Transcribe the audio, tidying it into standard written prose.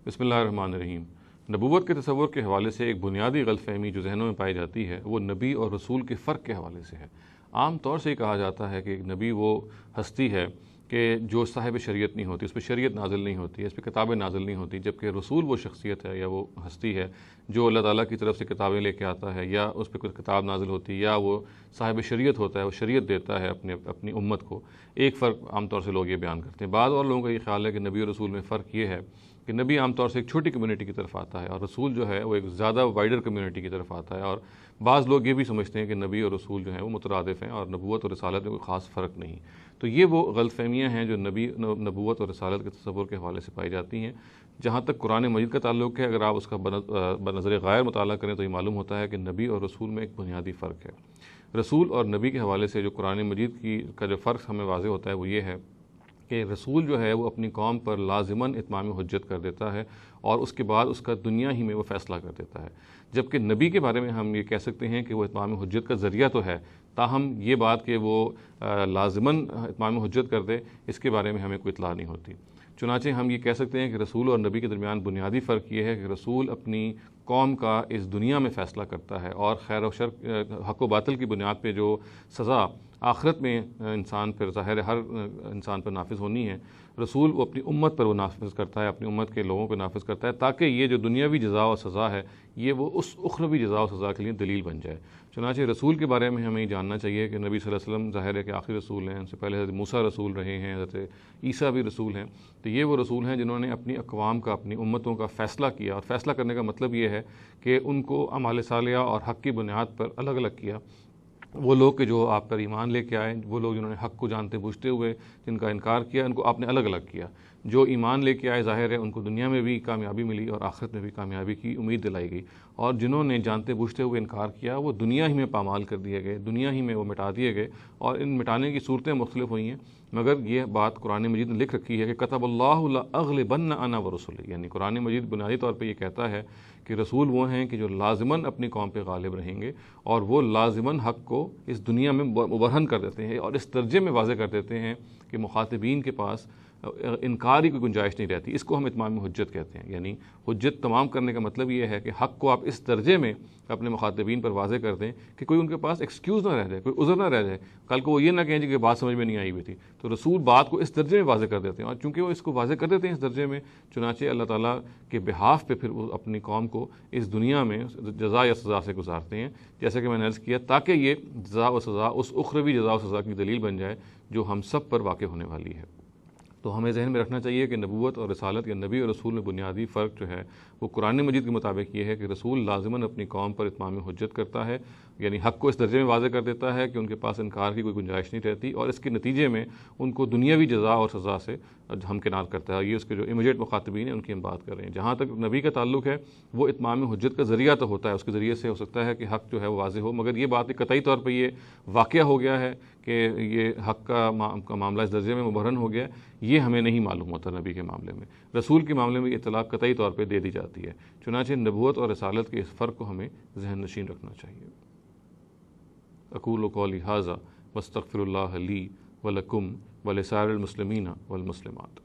بسم اللہ الرحمن الرحیم۔ نبوت کے تصور کے حوالے سے ایک بنیادی غلط فہمی جو ذہنوں میں پائی جاتی ہے وہ نبی اور رسول کے فرق کے حوالے سے ہے۔ عام طور سے یہ کہا جاتا ہے کہ ایک نبی وہ ہستی ہے کہ جو صاحب شریعت نہیں ہوتی، اس پہ شریعت نازل نہیں ہوتی، اس پہ کتابیں نازل نہیں ہوتی، جبکہ رسول وہ شخصیت ہے یا وہ ہستی ہے جو اللہ تعالیٰ کی طرف سے کتابیں لے کے آتا ہے، یا اس پہ کوئی کتاب نازل ہوتی، یا وہ صاحب شریعت ہوتا ہے، وہ شریعت دیتا ہے اپنی امت کو۔ ایک فرق عام طور سے لوگ یہ بیان کرتے ہیں۔ بعض اور لوگوں کا یہ خیال ہے کہ نبی اور رسول میں فرق یہ ہے کہ نبی عام طور سے ایک چھوٹی کمیونٹی کی طرف آتا ہے اور رسول جو ہے وہ ایک زیادہ وائڈر کمیونٹی کی طرف آتا ہے، اور بعض لوگ یہ بھی سمجھتے ہیں کہ نبی اور رسول جو ہیں وہ مترادف ہیں اور نبوت اور رسالت میں کوئی خاص فرق نہیں۔ تو یہ وہ غلط فہمیاں ہیں جو نبوت اور رسالت کے تصور کے حوالے سے پائی جاتی ہیں۔ جہاں تک قرآن مجید کا تعلق ہے، اگر آپ اس کا بنظر غائر مطالعہ کریں تو یہ معلوم ہوتا ہے کہ نبی اور رسول میں ایک بنیادی فرق ہے۔ رسول اور نبی کے حوالے سے جو قرآن مجید کا جو فرق ہمیں واضح ہوتا ہے وہ یہ ہے کہ رسول جو ہے وہ اپنی قوم پر لازماً اتمام حجت کر دیتا ہے اور اس کے بعد اس کا دنیا ہی میں وہ فیصلہ کر دیتا ہے، جبکہ نبی کے بارے میں ہم یہ کہہ سکتے ہیں کہ وہ اتمام حجت کا ذریعہ تو ہے، تاہم یہ بات کہ وہ لازماً اتمام حجت کر دے اس کے بارے میں ہمیں کوئی اطلاع نہیں ہوتی۔ چنانچہ ہم یہ کہہ سکتے ہیں کہ رسول اور نبی کے درمیان بنیادی فرق یہ ہے کہ رسول اپنی قوم کا اس دنیا میں فیصلہ کرتا ہے اور خیر و شر، حق و باطل کی بنیاد پہ جو سزا آخرت میں انسان پر ظاہر ہر انسان پر نافذ ہونی ہے، رسول وہ اپنی امت پر وہ نافذ کرتا ہے، اپنی امت کے لوگوں پہ نافذ کرتا ہے، تاکہ یہ جو دنیاوی جزا و سزا ہے یہ وہ اس اخروی جزا و سزا کے لیے دلیل بن جائے۔ چنانچہ رسول کے بارے میں ہمیں یہ جاننا چاہیے کہ نبی صلی اللہ علیہ وسلم ظاہر ہے کہ آخری رسول ہیں، ان سے پہلے حضرت موسیٰ رسول رہے ہیں، حضرت عیسیٰ بھی رسول ہیں، تو یہ وہ رسول ہیں جنہوں نے اپنی اقوام کا، اپنی امتوں کا فیصلہ کیا، اور فیصلہ کرنے کا مطلب یہ ہے کہ ان کو اعمال صالحہ اور حق کی بنیاد پر الگ الگ کیا۔ وہ لوگ کہ جو آپ پر ایمان لے کے آئے، وہ لوگ جنہوں نے حق کو جانتے بوجھتے ہوئے جن کا انکار کیا، ان کو آپ نے الگ الگ کیا۔ جو ایمان لے کے آئے ظاہر ہے ان کو دنیا میں بھی کامیابی ملی اور آخرت میں بھی کامیابی کی امید دلائی گئی، اور جنہوں نے جانتے بوجھتے ہوئے انکار کیا وہ دنیا ہی میں پامال کر دیے گئے، دنیا ہی میں وہ مٹا دیے گئے، اور ان مٹانے کی صورتیں مختلف ہوئی ہیں، مگر یہ بات قرآن مجید نے لکھ رکھی ہے کہ کتب اللہ لأغلبن انا ورسلی، یعنی قرآن مجید بنیادی طور پہ یہ کہتا ہے کہ رسول وہ ہیں کہ جو لازماً اپنی قوم پہ غالب رہیں گے، اور وہ لازماً حق کو اس دنیا میں مبرہن کر دیتے ہیں اور اس درجے میں واضح کر دیتے ہیں کہ مخاطبین کے پاس انکار کی کوئی گنجائش نہیں رہتی۔ اس کو ہم اتمام حجت کہتے ہیں، یعنی حجت تمام کرنے کا مطلب یہ ہے کہ حق کو آپ اس درجے میں اپنے مخاطبین پر واضح کر دیں کہ کوئی ان کے پاس ایکسکیوز نہ رہ جائے، کوئی عذر نہ رہ جائے، کل کو وہ یہ نہ کہیں کہ بات سمجھ میں نہیں آئی ہوئی تھی۔ تو رسول بات کو اس درجے میں واضح کر دیتے ہیں، اور چونکہ وہ اس کو واضح کر دیتے ہیں اس درجے میں، چنانچہ اللہ تعالیٰ کے بہاف پہ پھر وہ اپنی قوم کو اس دنیا میں جزا یا سزا سے گزارتے ہیں، جیسے کہ میں نے عرض کیا، تاکہ یہ جزا و سزا اس اخروی جزا و سزا کی دلیل بن جائے جو ہم سب پر واقع ہونے والی ہے۔ تو ہمیں ذہن میں رکھنا چاہیے کہ نبوت اور رسالت یا نبی اور رسول میں بنیادی فرق جو ہے وہ قرآن مجید کے مطابق یہ ہے کہ رسول لازماً اپنی قوم پر اتمام حجت کرتا ہے، یعنی حق کو اس درجے میں واضح کر دیتا ہے کہ ان کے پاس انکار کی کوئی گنجائش نہیں رہتی، اور اس کے نتیجے میں ان کو دنیاوی جزا اور سزا سے ہمکنار کرتا ہے۔ یہ اس کے جو امیجیٹ مخاطبین ہیں ان کی ہم بات کر رہے ہیں۔ جہاں تک نبی کا تعلق ہے وہ اتمام حجت کا ذریعہ تو ہوتا ہے، اس کے ذریعے سے ہو سکتا ہے کہ حق جو ہے وہ واضح ہو، مگر یہ بات قطعی طور پہ یہ واقعہ ہو گیا ہے کہ یہ حق کا معاملہ اس درجے میں مبرہن ہو گیا، یہ ہمیں نہیں معلوم ہوتا نبی کے معاملے میں۔ رسول کے معاملے میں اطلاع قطعی طور پہ دے دی جاتی ہے، چنانچہ نبوت اور رسالت کے اس فرق کو ہمیں ذہن نشین رکھنا چاہیے۔ اقول قولی ھذا واستغفر اللہ لی ولکم ولسائر المسلمین والمسلمات۔